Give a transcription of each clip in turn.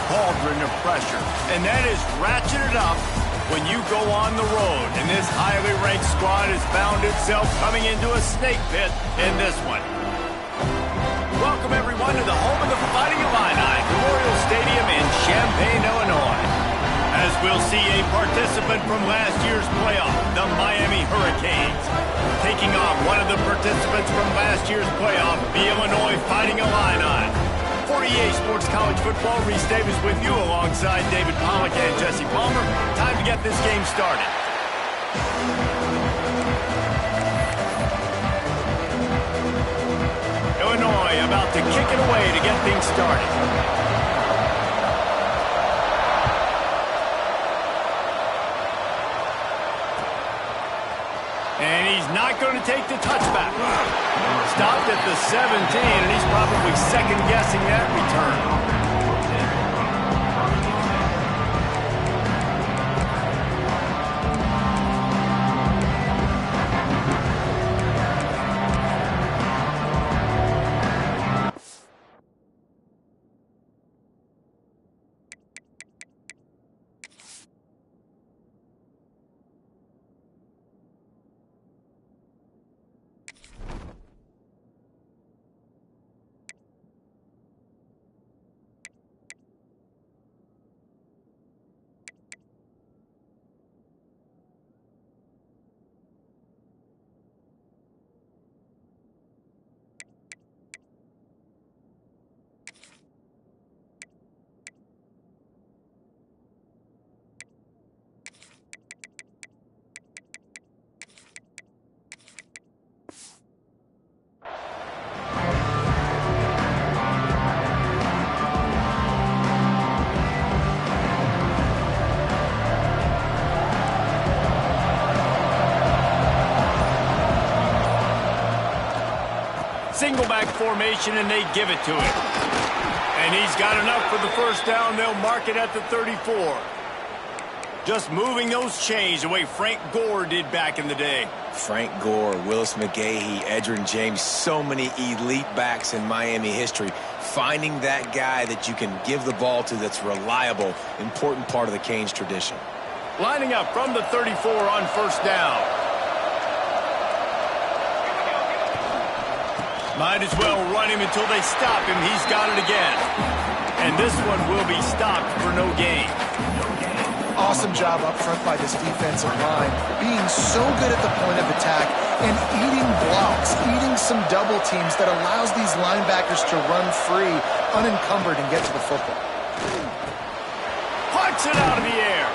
cauldron of pressure, and that is ratcheted up when you go on the road. And this highly ranked squad has found itself coming into a snake pit in this one. Welcome, everyone, to the home of the Fighting Illini, Memorial Stadium in Champaign, Illinois. As we'll see a participant from last year's playoff, the Miami Hurricanes, taking on one of the participants from last year's playoff, the Illinois Fighting Illini. For EA Sports College Football, Reese Davis with you alongside David Pollack and Jesse Palmer. Time to get this game started. Illinois about to kick it away to get things started. And he's not going to take the touchback. Stopped at the 17, and he's probably second-guessing that return. Single back formation, and they give it to him. And he's got enough for the first down. They'll mark it at the 34. Just moving those chains the way Frank Gore did back in the day. Frank Gore, Willis McGahee, Edgerrin James, so many elite backs in Miami history. Finding that guy that you can give the ball to that's reliable, important part of the Canes tradition. Lining up from the 34 on first down. Might as well run him until they stop him. He's got it again. And this one will be stopped for no gain. Awesome job up front by this defensive line, being so good at the point of attack and eating blocks, eating some double teams that allows these linebackers to run free, unencumbered, and get to the football. Punts it out of the air.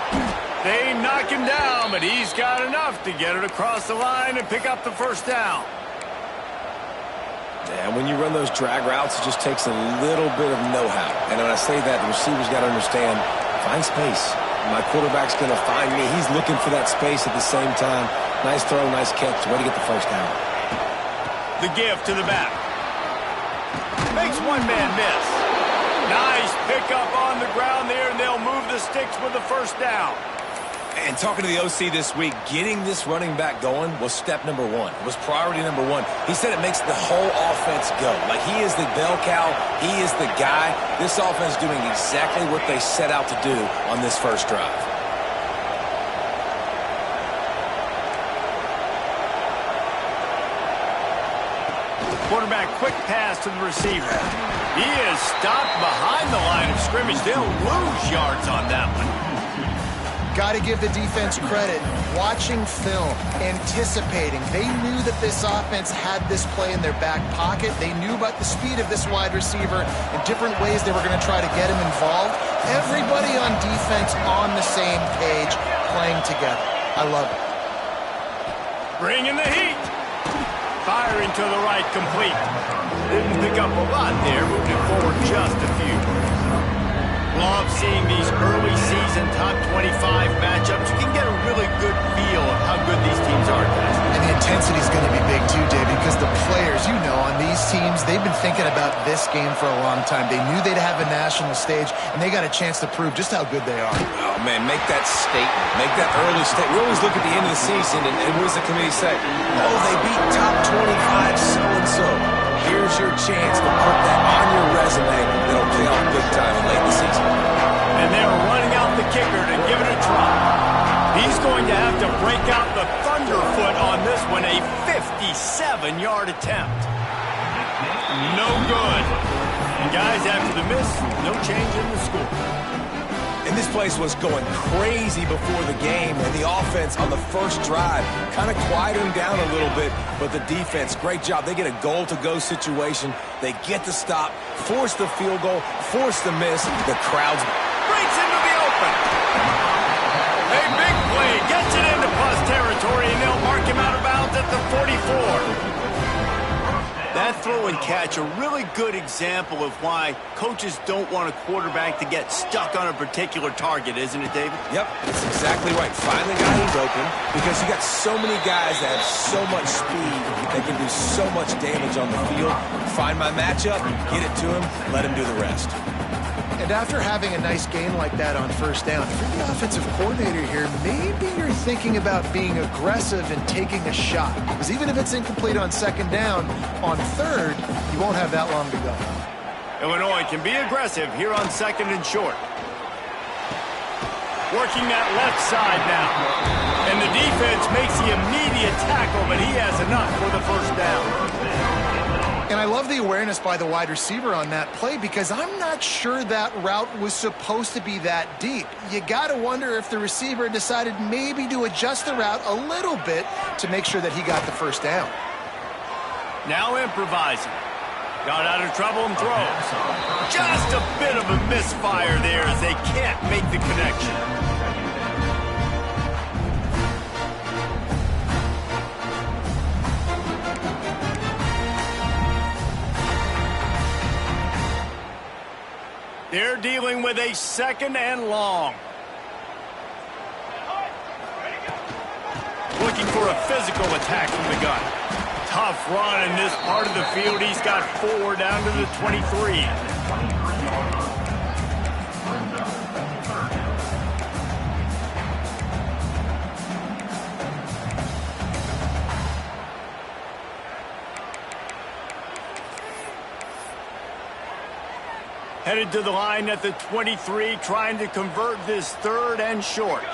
They knock him down, but he's got enough to get it across the line and pick up the first down. And when you run those drag routes, it just takes a little bit of know-how. And when I say that, the receiver's got to understand, find space. My quarterback's going to find me. He's looking for that space at the same time. Nice throw, nice catch. Way to get the first down. The give to the back. Makes one man miss. Nice pickup on the ground there, and they'll move the sticks with the first down. And talking to the OC this week, getting this running back going was step number one. It was priority number one. He said it makes the whole offense go. Like, he is the bell cow. He is the guy. This offense doing exactly what they set out to do on this first drive. Quarterback quick pass to the receiver. He is stopped behind the line of scrimmage. They'll lose yards on that one. Got to give the defense credit. Watching film, anticipating. They knew that this offense had this play in their back pocket. They knew about the speed of this wide receiver and different ways they were going to try to get him involved. Everybody on defense on the same page, playing together. I love it. Bringing the heat. Firing to the right, complete. Didn't pick up a lot there, moved it forward just a few. Love seeing these early season top 25 matchups. You can get a really good feel of how good these teams are, guys. And the intensity is going to be big too, Dave, because the players, you know, on these teams, they've been thinking about this game for a long time. They knew they'd have a national stage, and they got a chance to prove just how good they are. Oh, man, make that statement. Make that early statement. We always look at the end of the season, and what does the committee say? Oh, they beat top 25 so-and-so. Here's your chance to put that on your resume that'll pay off big time late in the season. break out the thunderfoot on this one, a 57-yard attempt. No good. And guys, after the miss, no change in the score. And this place was going crazy before the game, and the offense on the first drive kind of quieted them down a little bit, but the defense, great job. They get a goal-to-go situation. They get the stop, force the field goal, force the miss. The crowd's breaks into the open. A big play gets it into plus territory, and they'll mark him out of bounds at the 44. That throw and catch, a really good example of why coaches don't want a quarterback to get stuck on a particular target, isn't it, David? Yep, that's exactly right. Find the guy who's open, because you got so many guys that have so much speed, they can do so much damage on the field. Find my matchup, get it to him, let him do the rest. And after having a nice game like that on first down, if you're the offensive coordinator here, maybe you're thinking about being aggressive and taking a shot. Because even if it's incomplete on second down, on third, you won't have that long to go. Illinois can be aggressive here on second and short. Working that left side now. And the defense makes the immediate tackle, but he has enough for the first down. And I love the awareness by the wide receiver on that play, because I'm not sure that route was supposed to be that deep. You got to wonder if the receiver decided maybe to adjust the route a little bit to make sure that he got the first down. Now improvising. Got out of trouble and throws. Just a bit of a misfire there as they can't make the connection. They're dealing with a second and long. Looking for a physical attack from the gun. Tough run in this part of the field. He's got 4 down to the 23. Headed to the line at the 23, trying to convert this third and short.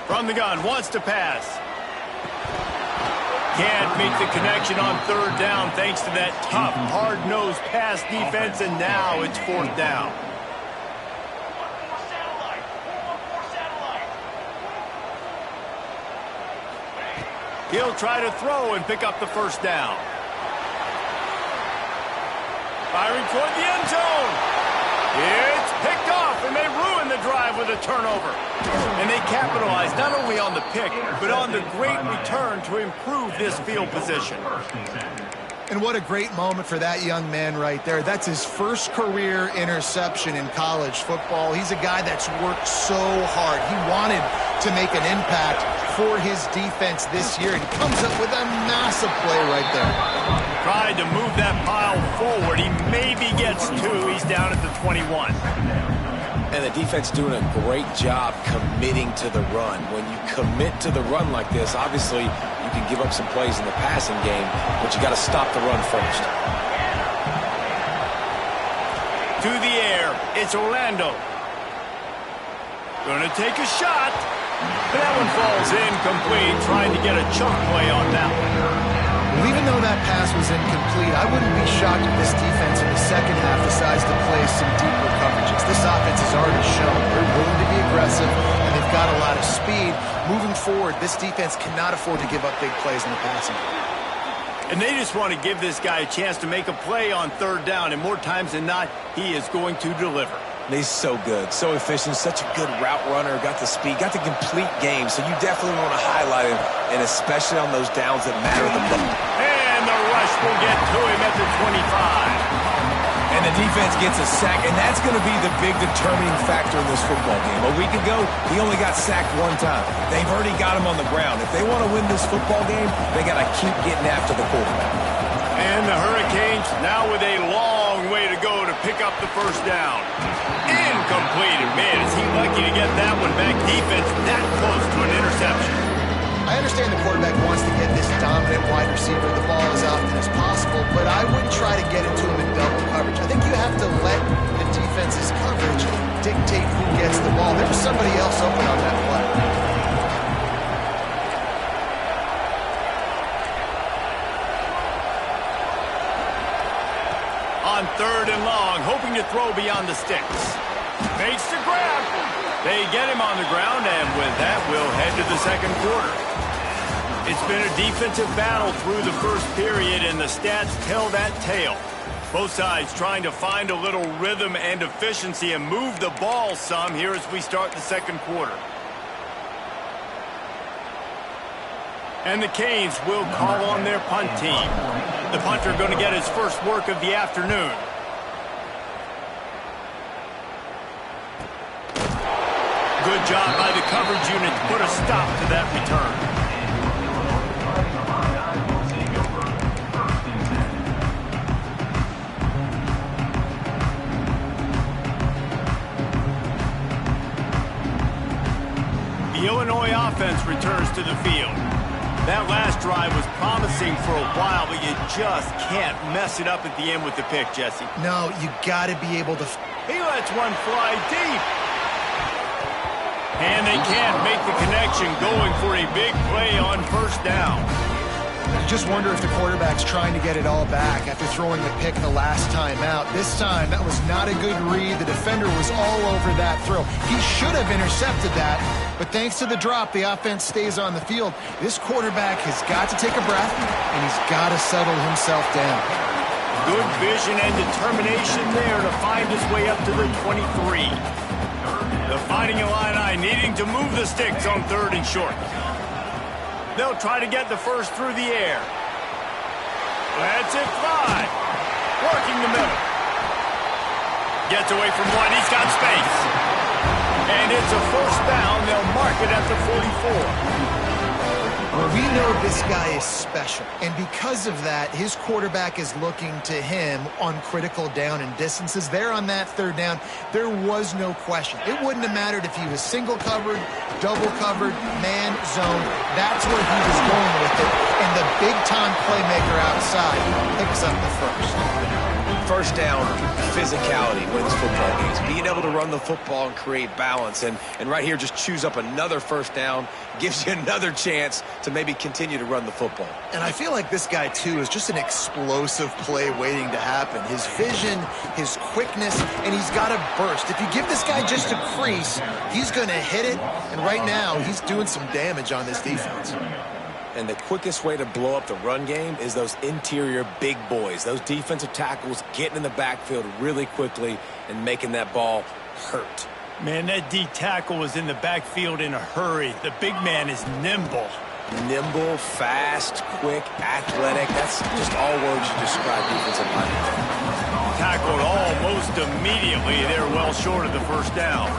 From the gun, wants to pass. Can't make the connection on third down thanks to that tough, hard-nosed pass defense, and now it's fourth down. He'll try to throw and pick up the first down. Firing toward the end zone. It's picked off, and they ruin the drive with a turnover. And they capitalize not only on the pick, but on the great return to improve this field position. And what a great moment for that young man right there. That's his first career interception in college football. He's a guy that's worked so hard. He wanted to make an impact for his defense this year, and he comes up with a massive play right there. Tried to move that pile forward. He maybe gets 2. He's down at the 21. And the defense doing a great job committing to the run. When you commit to the run like this, obviously you can give up some plays in the passing game, but you got to stop the run first. To the air, it's Orlando. Gonna take a shot. That one falls incomplete, trying to get a chunk play on that one. Well, even though that pass was incomplete, I wouldn't be shocked if this defense in the second half decides to play some deeper coverages. This offense has already shown they're willing to be aggressive, and they've got a lot of speed. Moving forward, this defense cannot afford to give up big plays in the passing game. And they just want to give this guy a chance to make a play on third down, and more times than not, he is going to deliver. He's so good, so efficient, such a good route runner, got the speed, got the complete game, so you definitely want to highlight him, and especially on those downs that matter the most. And the rush will get to him at the 25. And the defense gets a sack, and that's going to be the big determining factor in this football game. A week ago, he only got sacked 1 time. They've already got him on the ground. If they want to win this football game, they got to keep getting after the quarterback. And the Hurricanes now with a long way to go to pick up the first down. Incomplete. And man, is he lucky to get that one back. Defense that close to an interception. I understand the quarterback wants to get this dominant wide receiver the ball as often as possible, but I wouldn't try to get it to him in double coverage. I think you have to let the defense's coverage dictate who gets the ball. There was somebody else open on that play. looking to throw beyond the sticks. Makes the grab. They get him on the ground, and with that, we'll head to the second quarter. It's been a defensive battle through the first period, and the stats tell that tale. Both sides trying to find a little rhythm and efficiency and move the ball some here as we start the second quarter. And the Canes will call on their punt team. The punter going to get his first work of the afternoon. Good job by the coverage unit to put a stop to that return. The Illinois offense returns to the field. That last drive was promising for a while, but you just can't mess it up at the end with the pick, Jesse. No, you got to be able to... He lets one fly deep. And they can't make the connection, going for a big play on first down. You just wonder if the quarterback's trying to get it all back after throwing the pick the last time out. This time, that was not a good read. The defender was all over that throw. He should have intercepted that, but thanks to the drop, the offense stays on the field. This quarterback has got to take a breath, and he's got to settle himself down. Good vision and determination there to find his way up to the 23. The Fighting Illini needing to move the sticks on third and short. They'll try to get the first through the air. Lets it fly. Working the middle. Gets away from one. He's got space. And it's a first down. They'll mark it at the 44. Well, we know this guy is special, and because of that, his quarterback is looking to him on critical down and distances. There on that third down, there was no question. It wouldn't have mattered if he was single covered, double covered, man, zone. That's where he was going with it, and the big-time playmaker outside picks up the first. First down, physicality wins football games. Being able to run the football and create balance. And right here, just choose up another first down, gives you another chance to maybe continue to run the football. And I feel like this guy, too, is just an explosive play waiting to happen. His vision, his quickness, and he's got a burst. If you give this guy just a crease, he's going to hit it. And right now, he's doing some damage on this defense. And the quickest way to blow up the run game is those interior big boys, those defensive tackles getting in the backfield really quickly and making that ball hurt. Man, that D tackle was in the backfield in a hurry. The big man is nimble. Nimble, fast, quick, athletic. That's just all words you describe defensive linemen. Tackled almost immediately. They're well short of the first down.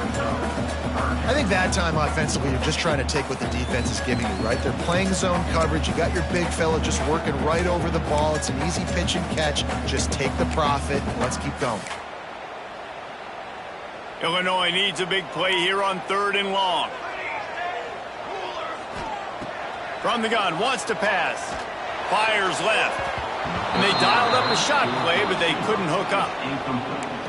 I think that time offensively, you're just trying to take what the defense is giving you, right? They're playing zone coverage. You got your big fella just working right over the ball. It's an easy pitch and catch. Just take the profit. Let's keep going. Illinois needs a big play here on third and long. From the gun, wants to pass. Fires left. And they dialed up a shot play, but they couldn't hook up.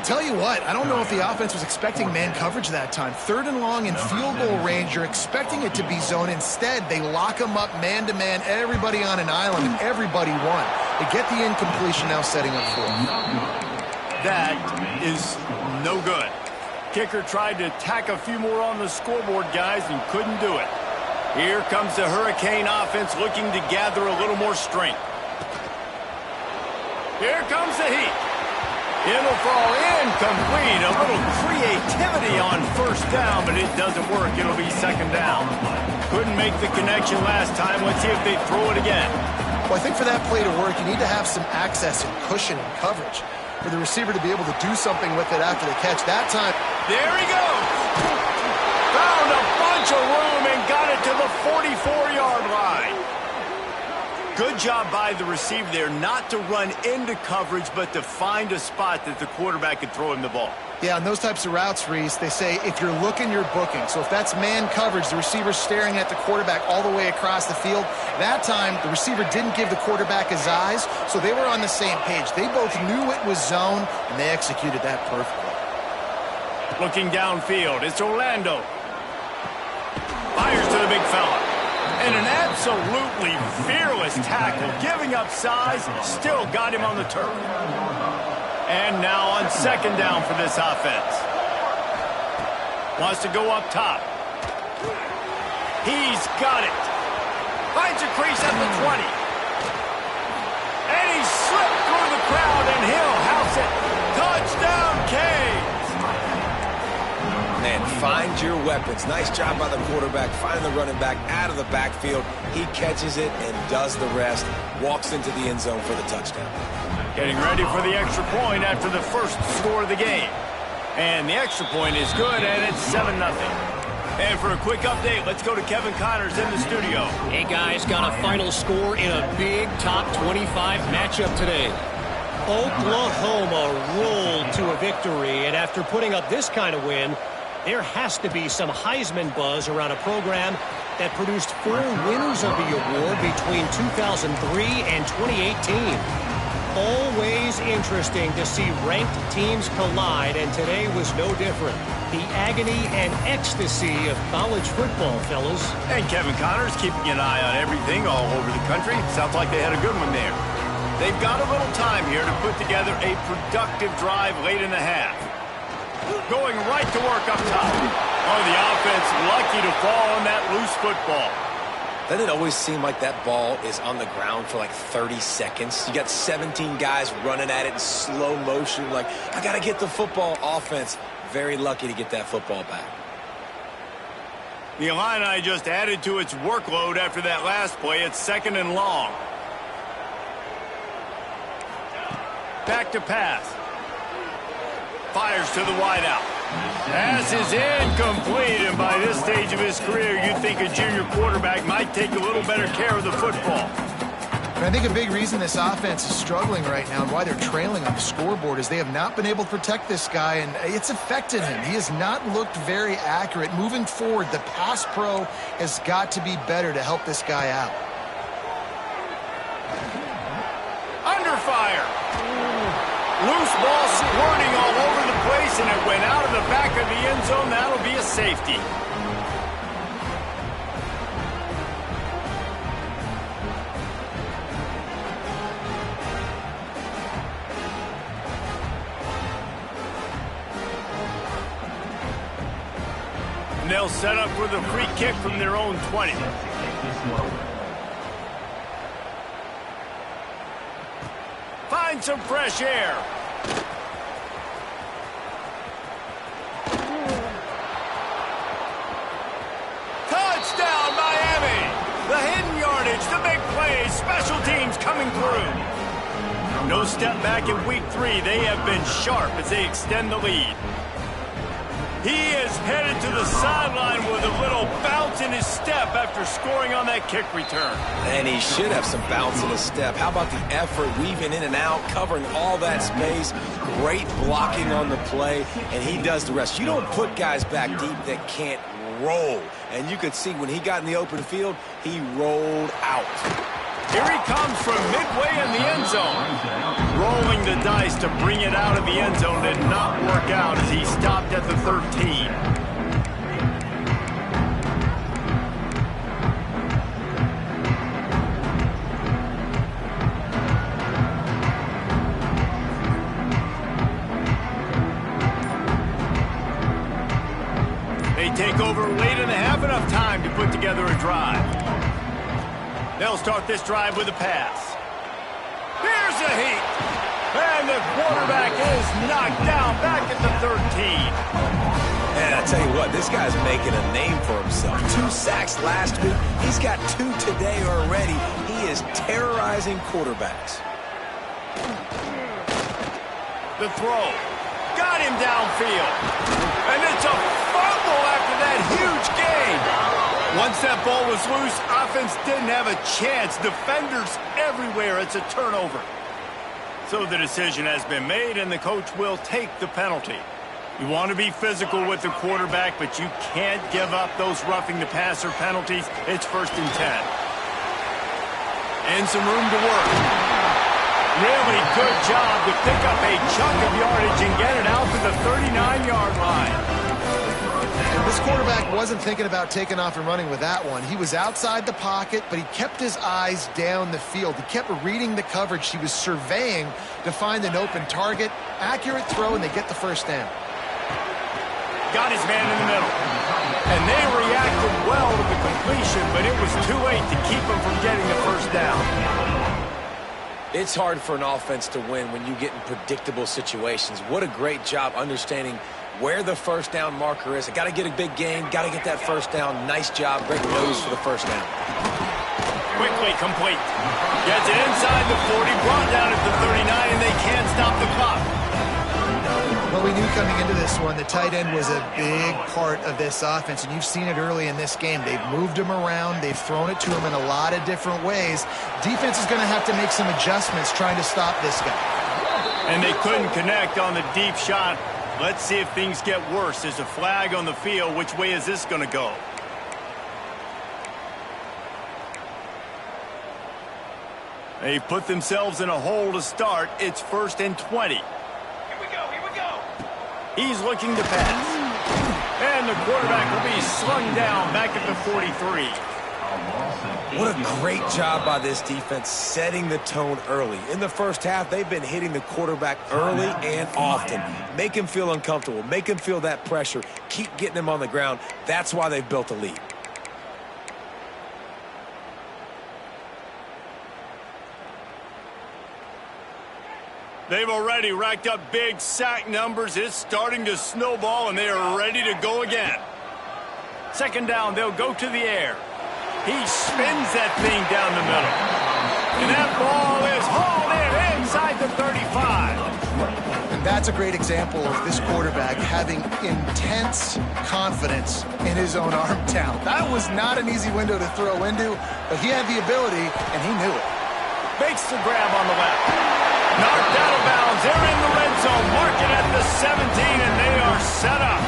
Tell you what, I don't know if the offense was expecting man coverage that time. Third and long in field goal range, you're expecting it to be zone. Instead, they lock them up man-to-man, everybody on an island, and everybody won. They get the incompletion now setting up for them. That is no good. Kicker tried to tack a few more on the scoreboard, guys, and couldn't do it. Here comes the Hurricane offense looking to gather a little more strength. Here comes the heat. It'll fall incomplete. A little creativity on first down, but it doesn't work. It'll be second down. Couldn't make the connection last time. Let's see if they throw it again. Well, I think for that play to work, you need to have some access and cushion and coverage for the receiver to be able to do something with it after the catch. That time, there he goes. Found a bunch of room and got it to the 44-yard line. Good job by the receiver there not to run into coverage, but to find a spot that the quarterback could throw him the ball. Yeah, on those types of routes, Reese, they say if you're looking, you're booking. So if that's man coverage, the receiver's staring at the quarterback all the way across the field. That time, the receiver didn't give the quarterback his eyes, so they were on the same page. They both knew it was zone, and they executed that perfectly. Looking downfield, it's Orlando. Fires to the big fella. And an absolutely fearless tackle, giving up size, still got him on the turf. And now on second down for this offense. Wants to go up top. He's got it. Finds a crease at the 20. And he slipped through the crowd, and he'll house it. Touchdown, Canes! Man, find your weapons. Nice job by the quarterback, finding the running back out of the backfield. He catches it and does the rest. Walks into the end zone for the touchdown. Getting ready for the extra point after the first score of the game. And the extra point is good, and it's 7-0. And for a quick update, let's go to Kevin Connors in the studio. Hey, guys, got a final score in a big top 25 matchup today. Oklahoma rolled to a victory, and after putting up this kind of win, there has to be some Heisman buzz around a program that produced 4 winners of the award between 2003 and 2018. Always interesting to see ranked teams collide, and today was no different. The agony and ecstasy of college football, fellas. And Kevin Connors keeping an eye on everything all over the country. Sounds like they had a good one there. They've got a little time here to put together a productive drive late in the half. Going right to work up top. Oh, the offense lucky to fall on that loose football. Doesn't it always seem like that ball is on the ground for like 30 seconds? You got 17 guys running at it in slow motion. Like, I got to get the football. Offense, very lucky to get that football back. The Illini just added to its workload after that last play. It's 2nd and long. Back to pass. Fires to the wideout. Pass is incomplete, and by this stage of his career, you'd think a junior quarterback might take a little better care of the football. And I think a big reason this offense is struggling right now and why they're trailing on the scoreboard is they have not been able to protect this guy, and it's affected him. He has not looked very accurate. Moving forward, the pass pro has got to be better to help this guy out. Under fire. Loose ball squirting all over the place, and it went out of the back of the end zone. That'll be a safety. And they'll set up with a free kick from their own 20. Find some fresh air. Touchdown, Miami! The hidden yardage, the big plays, special teams coming through. No step back in week 3. They have been sharp as they extend the lead. He is headed to the sideline with a little bounce in his step after scoring on that kick return. And he should have some bounce in his step. How about the effort, weaving in and out, covering all that space, great blocking on the play, and he does the rest. You don't put guys back deep that can't roll. And you could see when he got in the open field, he rolled out. Here he comes from midway in the end zone. Rolling the dice to bring it out of the end zone did not work out as he stopped at the 13. They take over late in the half, enough time to put together a drive. They'll start this drive with a pass. Here's a heat. And the quarterback is knocked down back at the 13. And I tell you what, this guy's making a name for himself. 2 sacks last week. He's got 2 today already. He is terrorizing quarterbacks. The throw. Got him downfield. And it's a fumble after that huge gain. Once that ball was loose, offense didn't have a chance. Defenders everywhere. It's a turnover. So the decision has been made, and the coach will take the penalty. You want to be physical with the quarterback, but you can't give up those roughing the passer penalties. It's 1st and 10. And some room to work. Really good job to pick up a chunk of yardage and get it out to the 39-yard line. This quarterback wasn't thinking about taking off and running with that one. He was outside the pocket, but he kept his eyes down the field. He kept reading the coverage. He was surveying to find an open target. Accurate throw, and they get the first down. Got his man in the middle. And they reacted well to the completion, but it was too late to keep him from getting the first down. It's hard for an offense to win when you get in predictable situations. What a great job understanding where the first down marker is. I got to get a big gain, got to get that first down. Nice job, great nose for the first down. Quickly complete. Gets it inside the 40, brought down at the 39, and they can't stop the clock. Well, we knew coming into this one, the tight end was a big part of this offense, and you've seen it early in this game. They've moved him around. They've thrown it to him in a lot of different ways. Defense is going to have to make some adjustments trying to stop this guy. And they couldn't connect on the deep shot. Let's see if things get worse. There's a flag on the field. Which way is this going to go? They put themselves in a hole to start. It's 1st and 20. Here we go. He's looking to pass. And the quarterback will be slung down back at the 43. What a great job by this defense setting the tone early. In the first half, they've been hitting the quarterback early and often. Make him feel uncomfortable. Make him feel that pressure. Keep getting him on the ground. That's why they've built a lead. They've already racked up big sack numbers. It's starting to snowball, and they are ready to go again. 2nd down, they'll go to the air. He spins that thing down the middle. And that ball is hauled in inside the 35. And that's a great example of this quarterback having intense confidence in his own arm talent. That was not an easy window to throw into, but he had the ability, and he knew it. Makes the grab on the left. Knocked out of bounds. They're in the red zone. Mark it at the 17, and they are set up.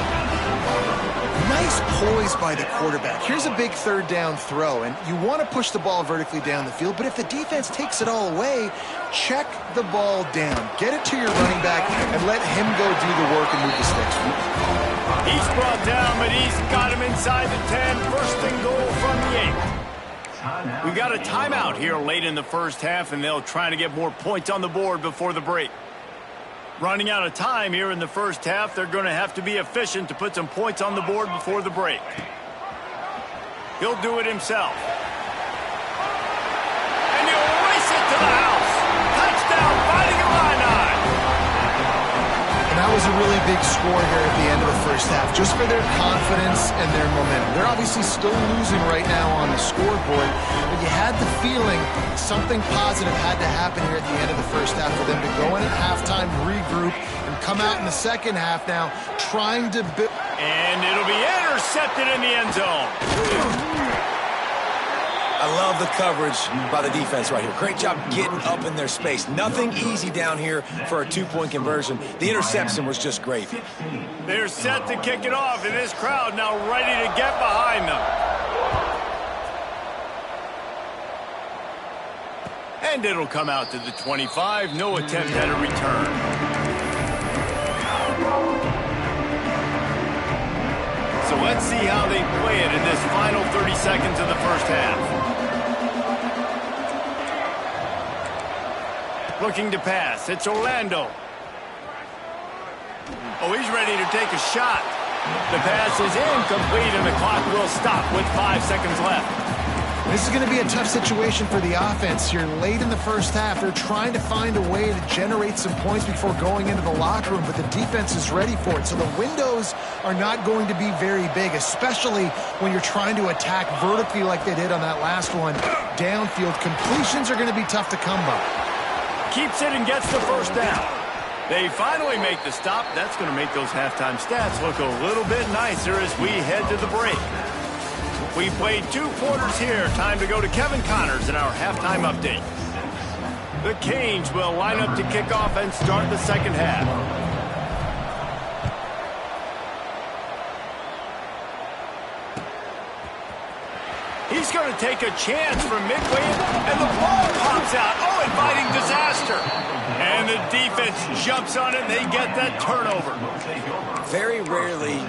Nice poise by the quarterback. Here's a big 3rd down throw, and you want to push the ball vertically down the field, but if the defense takes it all away, check the ball down. Get it to your running back and let him go do the work and move the sticks. He's brought down, but he's got him inside the 10. 1st and goal from the 8. We got a timeout here late in the first half, and they'll try to get more points on the board before the break. Running out of time here in the first half, they're going to have to be efficient to put some points on the board before the break. He'll do it himself. And he'll race it to the house. Touchdown, Fighting Illini. And that was a really big score here at the end of the first half, just for their confidence and their momentum. They're obviously still losing right now on the scoreboard, but you had the feeling something positive had to happen here at the end of the first half for them to go in at halftime, regroup, and come out in the second half now trying to build. And it'll be intercepted in the end zone. I love the coverage by the defense right here. Great job getting up in their space. Nothing easy down here for a 2-point conversion. The interception was just great. They're set to kick it off, and this crowd now ready to get behind them. And it'll come out to the 25. No attempt at a return. So let's see how they play it in this final 30 seconds of the first half. Looking to pass. It's Orlando. Oh, he's ready to take a shot. The pass is incomplete, and the clock will stop with 5 seconds left. This is going to be a tough situation for the offense here late in the first half. They're trying to find a way to generate some points before going into the locker room, but the defense is ready for it. So the windows are not going to be very big, especially when you're trying to attack vertically like they did on that last one. Downfield completions are going to be tough to come by. Keeps it and gets the first down. They finally make the stop. That's going to make those halftime stats look a little bit nicer as we head to the break. We played 2 quarters here. Time to go to Kevin Connors in our halftime update. The Canes will line up to kick off and start the second half. He's going to take a chance from midway, and the ball pops out. Oh, inviting disaster. And the defense jumps on it, and they get that turnover. Very rarely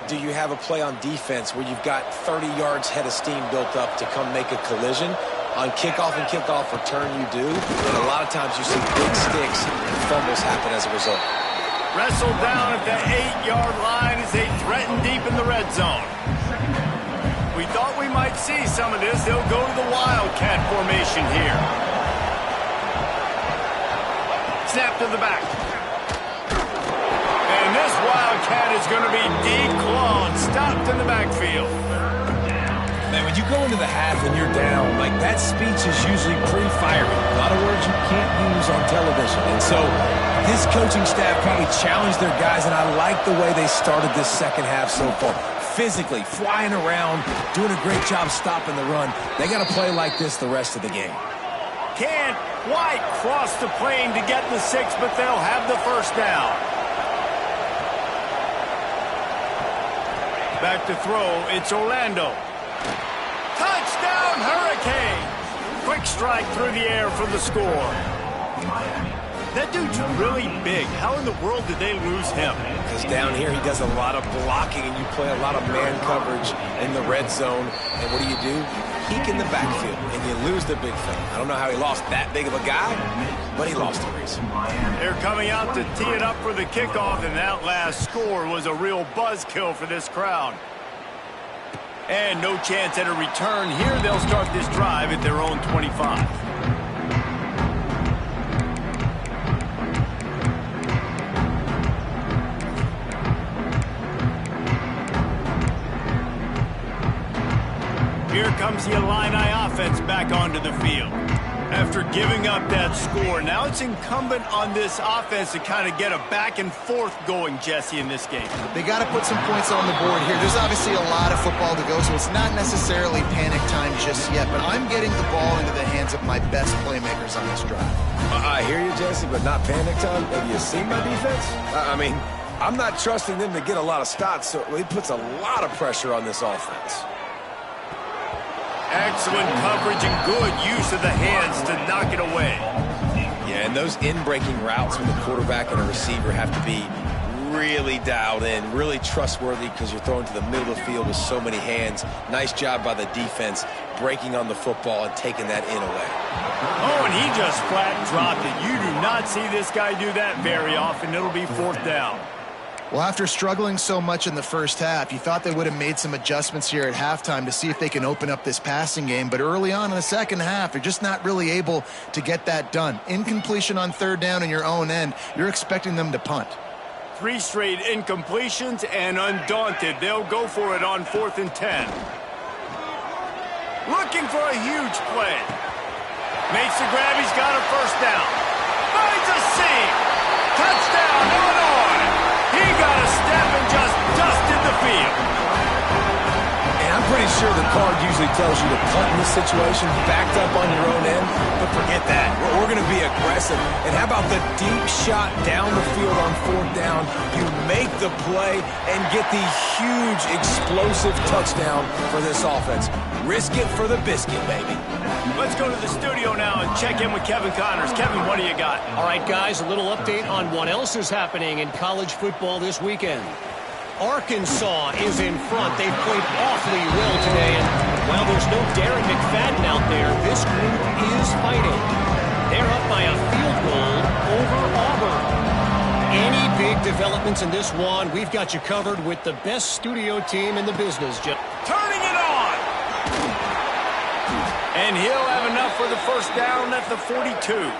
do you have a play on defense where you've got 30 yards head of steam built up to come make a collision. On kickoff and kickoff return, you do. And a lot of times you see big sticks and fumbles happen as a result. Wrestled down at the 8-yard line as they threaten deep in the red zone. We thought we might see some of this. They'll go to the Wildcat formation here. Snap to the back. And this Wildcat is going to be declawed, stopped in the backfield. Man, when you go into the half and you're down, like that speech is usually pre-fiery. A lot of words you can't use on television. And so this coaching staff probably challenged their guys, and I like the way they started this second half so far. Physically, flying around, doing a great job stopping the run. They got to play like this the rest of the game. Can't quite cross the plane to get the 6, but they'll have the first down. Back to throw, it's Orlando. Touchdown, Hurricane! Quick strike through the air for the score. That dude's really big. How in the world did they lose him? Because down here he does a lot of blocking, and you play a lot of man coverage in the red zone. And what do? Peek in the backfield, and you lose the big thing. I don't know how he lost that big of a guy, but he lost a reason. They're coming out to tee it up for the kickoff, and that last score was a real buzzkill for this crowd. And no chance at a return here. They'll start this drive at their own 25. Here comes the Illini offense back onto the field. After giving up that score, now it's incumbent on this offense to kind of get a back and forth going, Jesse, in this game. They got to put some points on the board here. There's obviously a lot of football to go, so it's not necessarily panic time just yet, but I'm getting the ball into the hands of my best playmakers on this drive. I hear you, Jesse, but not panic time. Have you seen my defense? I mean, I'm not trusting them to get a lot of stops, so it puts a lot of pressure on this offense. Excellent coverage and good use of the hands to knock it away. Yeah, and those in-breaking routes when the quarterback and a receiver have to be really dialed in, really trustworthy because you're throwing to the middle of the field with so many hands. Nice job by the defense breaking on the football and taking that in away. Oh, and he just flat dropped it. You do not see this guy do that very often. It'll be fourth down. Well, after struggling so much in the first half, you thought they would have made some adjustments here at halftime to see if they can open up this passing game. But early on in the second half, they're just not really able to get that done. Incompletion on third down in your own end, you're expecting them to punt. 3 straight incompletions, and undaunted, they'll go for it on 4th and 10. Looking for a huge play. Makes the grab, he's got a first down. Finds a seam. Touchdown, Illinois. He got a step and just dusted the field. And I'm pretty sure the card usually tells you to punt in this situation, backed up on your own end, but forget that. We're going to be aggressive. And how about the deep shot down the field on 4th down? You make the play and get the huge explosive touchdown for this offense. Risk it for the biscuit, baby. Let's go to the studio now and check in with Kevin Connors. Kevin, what do you got? All right, guys, a little update on what else is happening in college football this weekend. Arkansas is in front. They've played awfully well today, and while there's no Darren McFadden out there, this group is fighting. They're up by a field goal over Auburn. Any big developments in this one, we've got you covered with the best studio team in the business, Jim. Turning it on! And he'll have enough for the first down at the 42.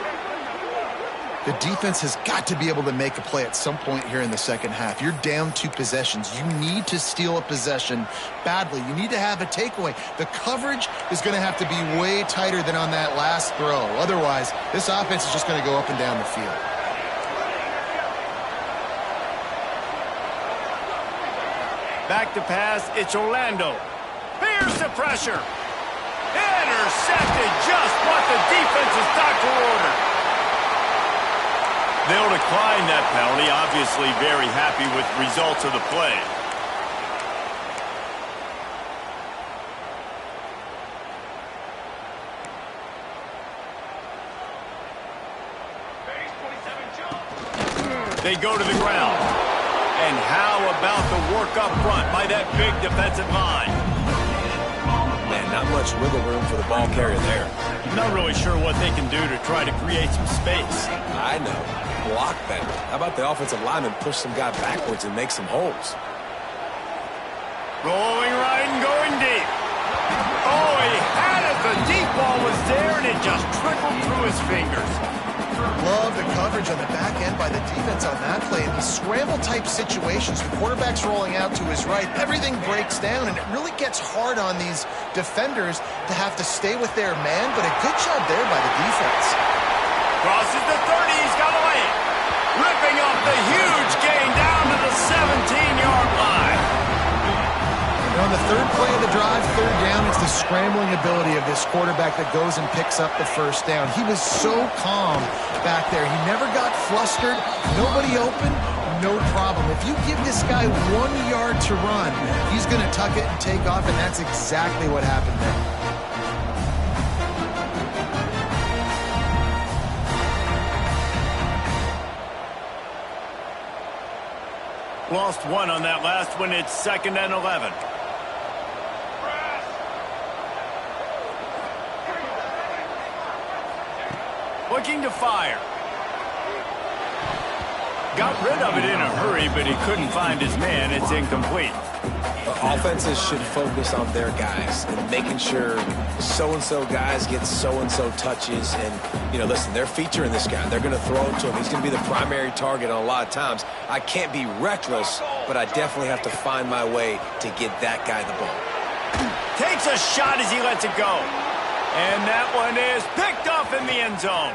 The defense has got to be able to make a play at some point here in the second half. You're down 2 possessions. You need to steal a possession badly. You need to have a takeaway. The coverage is going to have to be way tighter than on that last throw. Otherwise, this offense is just going to go up and down the field. Back to pass, it's Orlando. Here's the pressure. Intercepted, just what the defense's doctor ordered. They'll decline that penalty, obviously very happy with the results of the play. They go to the ground. And how about the work up front by that big defensive line? Man, not much wiggle room for the ball carrier there. Not really sure what they can do to try to create some space. I know. Block better. How about the offensive lineman push some guy backwards and make some holes? Rolling right and going deep. Oh, he had it. The deep ball was there, and it just trickled through his fingers. Love the coverage on the back end by the defense on that play. In these scramble-type situations, the quarterback's rolling out to his right, everything breaks down, and it really gets hard on these defenders to have to stay with their man, but a good job there by the defense. Crosses the 30, he's got a lane. Ripping up the huge gain down to the 17-yard line. And on the third play of the drive, third down, it's the scrambling ability of this quarterback that goes and picks up the first down. He was so calm back there. He never got flustered. Nobody open, no problem. If you give this guy 1 yard to run, he's going to tuck it and take off, and that's exactly what happened there. Lost one on that last one. It's 2nd and 11. Looking to fire. Got rid of it in a hurry, but he couldn't find his man. It's incomplete. Offenses should focus on their guys and making sure so-and-so guys get so-and-so touches. And, you know, listen, they're featuring this guy. They're going to throw it to him. He's going to be the primary target on a lot of times. I can't be reckless, but I definitely have to find my way to get that guy the ball. Takes a shot as he lets it go. And that one is picked off in the end zone.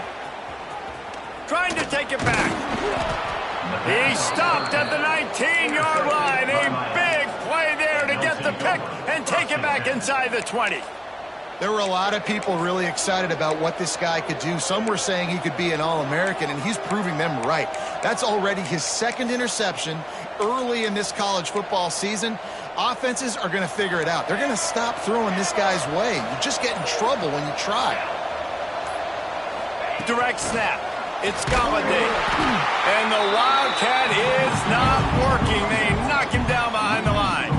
Trying to take it back. He stopped at the 19-yard line. A big play there to get the pick and take it back inside the 20. There were a lot of people really excited about what this guy could do. Some were saying he could be an All-American, and he's proving them right. That's already his second interception early in this college football season. Offenses are going to figure it out. They're going to stop throwing this guy's way. You just get in trouble when you try. Direct snap. It's Galladay. And the Wildcat is not working. They knock him down behind the line.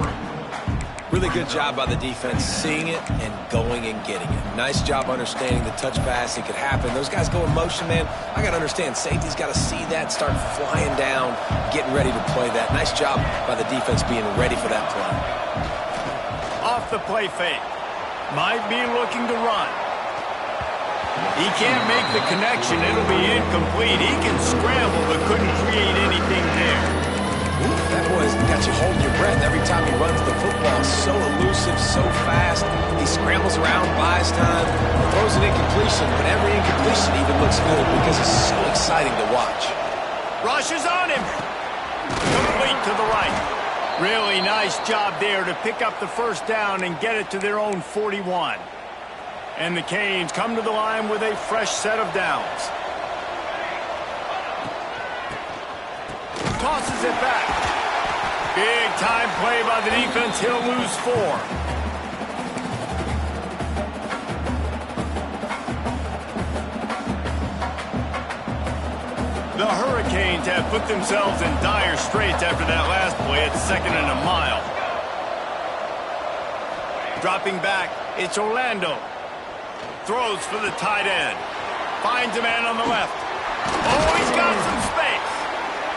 Really good job by the defense seeing it and going and getting it. Nice job understanding the touch pass. It could happen. Those guys go in motion, man. I got to understand. Safety's got to see that, start flying down, getting ready to play that. Nice job by the defense being ready for that play. Off the play fake. Might be looking to run. He can't make the connection. It'll be incomplete. He can scramble, but couldn't create anything there. Ooh, that boy's got you holding your breath every time he runs the football. So elusive, so fast. He scrambles around, buys time, throws an incompletion, but every incompletion even looks good because it's so exciting to watch. Rushes on him. Complete to the right. Really nice job there to pick up the first down and get it to their own 41. And the Canes come to the line with a fresh set of downs. Tosses it back. Big time play by the defense. He'll lose 4. The Hurricanes have put themselves in dire straits after that last play. It's 2nd and a mile. Dropping back, it's Orlando. Throws for the tight end. Finds a man on the left. Oh, he's got some space.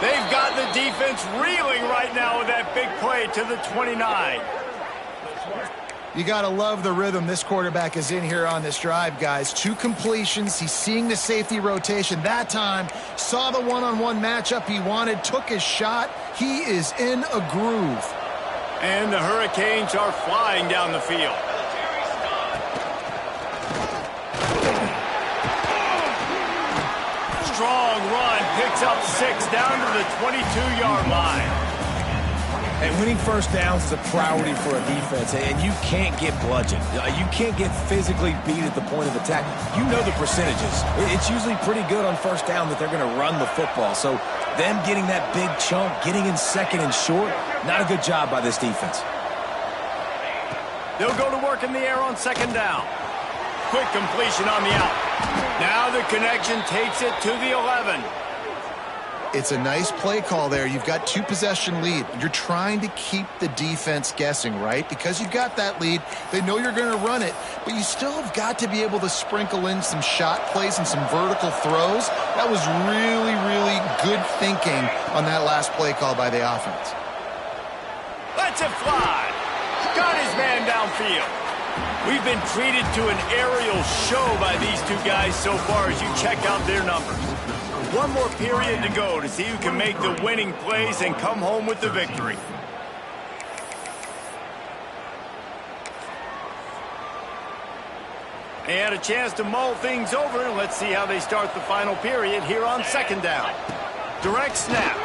They've got the defense reeling right now with that big play to the 29. You got to love the rhythm this quarterback is in here on this drive, guys. 2 completions. He's seeing the safety rotation that time. Saw the one-on-one matchup he wanted. Took his shot. He is in a groove. And the Hurricanes are flying down the field. Strong run, picks up 6 down to the 22-yard line. And winning first downs is a priority for a defense, and you can't get bludgeoned. You can't get physically beat at the point of attack. You know the percentages. It's usually pretty good on first down that they're going to run the football. So them getting that big chunk, getting in 2nd and short, not a good job by this defense. They'll go to work in the air on 2nd down. Quick completion on the out. Now the connection takes it to the 11. It's a nice play call there. You've got 2-possession lead. You're trying to keep the defense guessing, right? Because you've got that lead, they know you're going to run it, but you still have got to be able to sprinkle in some shot plays and some vertical throws. That was really, really good thinking on that last play call by the offense. Lets it fly. Got his man downfield. We've been treated to an aerial show by these two guys so far as you check out their numbers. One more period to go to see who can make the winning plays and come home with the victory. They had a chance to mull things over, and let's see how they start the final period here on second down. Direct snap.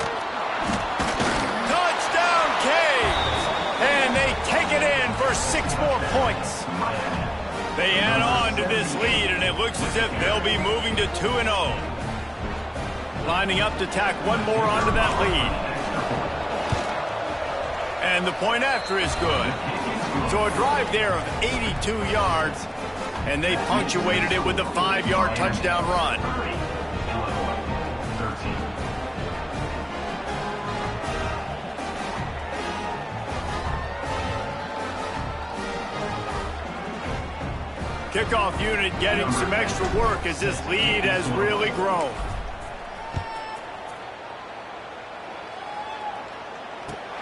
Touchdown, Canes! And they take it in for 6 more points. They add on to this lead, and it looks as if they'll be moving to 2-0. Lining up to tack one more onto that lead. And the point after is good. So a drive there of 82 yards, and they punctuated it with a 5-yard touchdown run. Kickoff unit getting some extra work as this lead has really grown.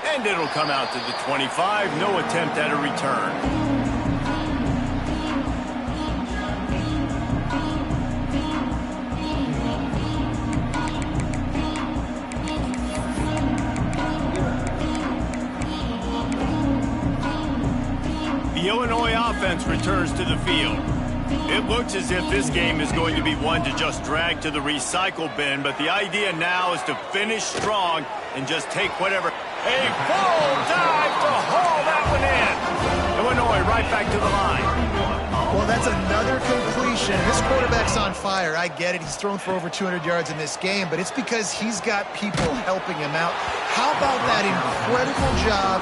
And it'll come out to the 25. No attempt at a return. The Illinois offense returns to the field. It looks as if this game is going to be one to just drag to the recycle bin, but the idea now is to finish strong and just take whatever. A full dive to haul that one in. Illinois right back to the line. Well, that's another completion. This quarterback's on fire. I get it. He's thrown for over 200 yards in this game, but it's because he's got people helping him out. How about that incredible job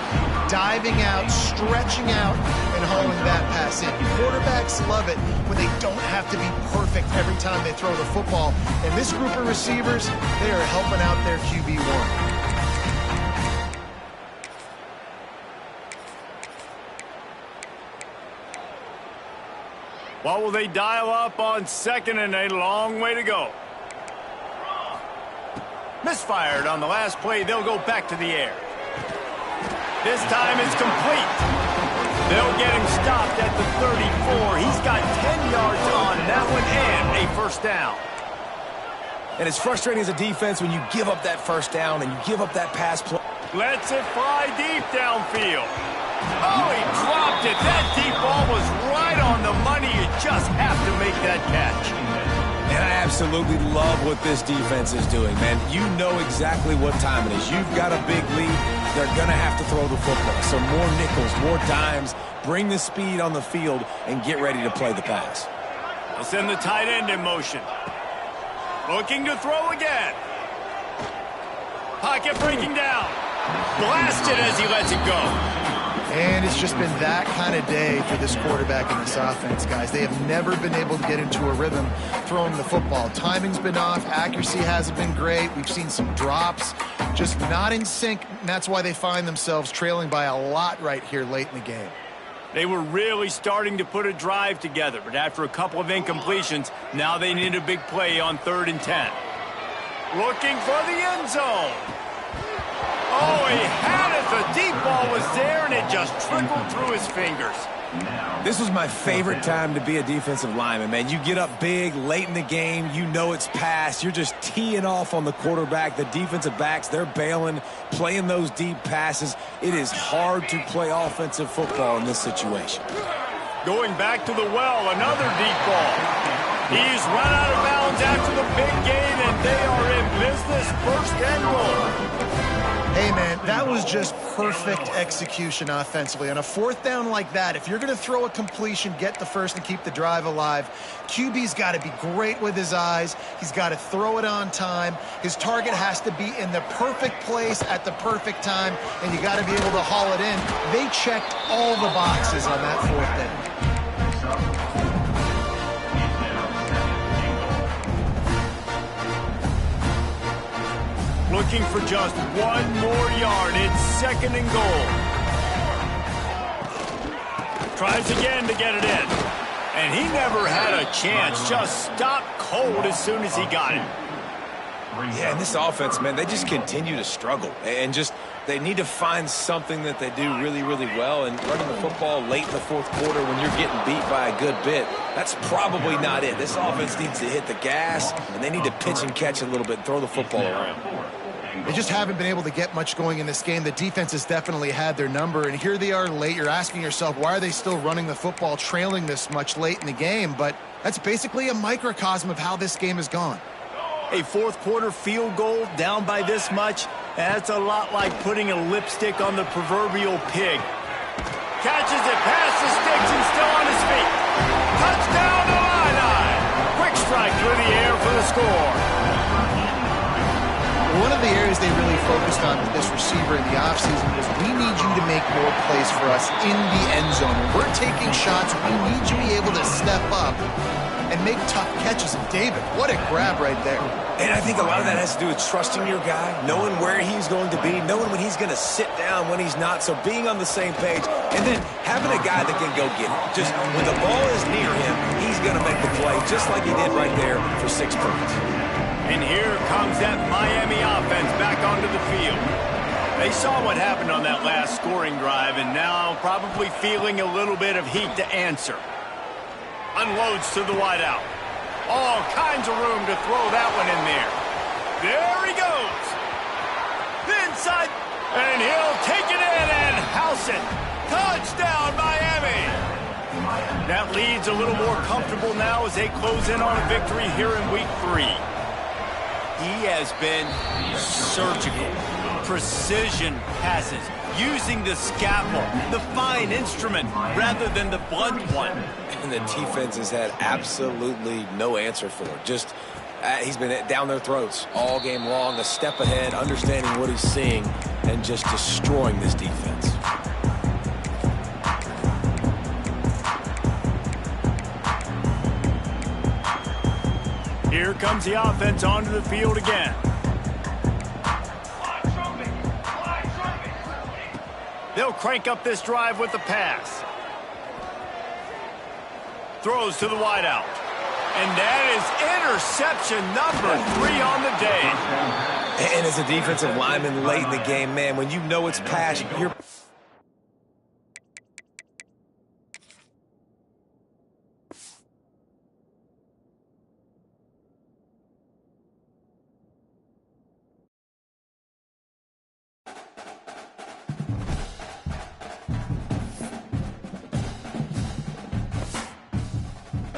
diving out, stretching out, and hauling that pass in? Quarterbacks love it when they don't have to be perfect every time they throw the football. And this group of receivers, they are helping out their QB1. What will they dial up on second and a long way to go? Misfired on the last play. They'll go back to the air. This time it's complete. They'll get him stopped at the 34. He's got 10 yards on that one and a first down. And it's frustrating as a defense when you give up that first down and you give up that pass play. Lets it fly deep downfield. Oh, he dropped it. That deep ball was right on the money. You just have to make that catch. And I absolutely love what this defense is doing, man. You know exactly what time it is. You've got a big lead. They're going to have to throw the football. So more nickels, more dimes. Bring the speed on the field and get ready to play the pass. They'll send the tight end in motion. Looking to throw again. Pocket breaking down. Blasted as he lets it go. And it's just been that kind of day for this quarterback and this offense, guys. They have never been able to get into a rhythm throwing the football. Timing's been off. Accuracy hasn't been great. We've seen some drops. Just not in sync, and that's why they find themselves trailing by a lot right here late in the game. They were really starting to put a drive together, but after a couple of incompletions, now they need a big play on 3rd and 10. Looking for the end zone. Oh, he had it. The deep ball was there, and it just trickled through his fingers. This was my favorite time to be a defensive lineman, man. You get up big late in the game. You know it's past. You're just teeing off on the quarterback. The defensive backs, they're bailing, playing those deep passes. It is hard to play offensive football in this situation. Going back to the well, another deep ball. He's run out of bounds after the big gain, and they are in business. 1st and goal. Hey, man, that was just perfect execution offensively. On a 4th down like that, if you're going to throw a completion, get the first and keep the drive alive, QB's got to be great with his eyes. He's got to throw it on time. His target has to be in the perfect place at the perfect time, and you got to be able to haul it in. They checked all the boxes on that 4th down. looking for just one more yard. It's second and goal. Tries again to get it in. And he never had a chance. Just stopped cold as soon as he got it. Yeah, and this offense, man, they just continue to struggle. And just, they need to find something that they do really, really well. And running the football late in the fourth quarter when you're getting beat by a good bit, that's probably not it. This offense needs to hit the gas, and they need to pitch and catch a little bit and throw the football around. They just haven't been able to get much going in this game. The defense has definitely had their number, and here they are late. You're asking yourself, why are they still running the football, trailing this much late in the game? But that's basically a microcosm of how this game has gone. A fourth quarter field goal down by this much, that's a lot like putting a lipstick on the proverbial pig. Catches it past the sticks and still on his feet. Touchdown to Illini. Quick strike through the air for the score. One of the areas they really focused on with this receiver in the offseason was, we need you to make more plays for us in the end zone. When we're taking shots, we need you to be able to step up and make tough catches. And David, what a grab right there. And I think a lot of that has to do with trusting your guy, knowing where he's going to be, knowing when he's going to sit down, when he's not. So being on the same page, and then having a guy that can go get it. Just when the ball is near him, he's going to make the play, just like he did right there for 6 points. And here comes that Miami offense back onto the field. They saw what happened on that last scoring drive, and now probably feeling a little bit of heat to answer. Unloads to the wideout. All kinds of room to throw that one in there. There he goes. Inside, and he'll take it in and house it. Touchdown, Miami. That lead's a little more comfortable now as they close in on a victory here in week 3. He has been surgical, precision passes, using the scalpel, the fine instrument, rather than the blunt one. And the defense has had absolutely no answer for it. Just, he's been down their throats all game long, a step ahead, understanding what he's seeing, and just destroying this defense. Here comes the offense onto the field again. They'll crank up this drive with the pass. Throws to the wideout. And that is interception number 3 on the day. And as a defensive lineman late in the game, man, when you know it's pass, you're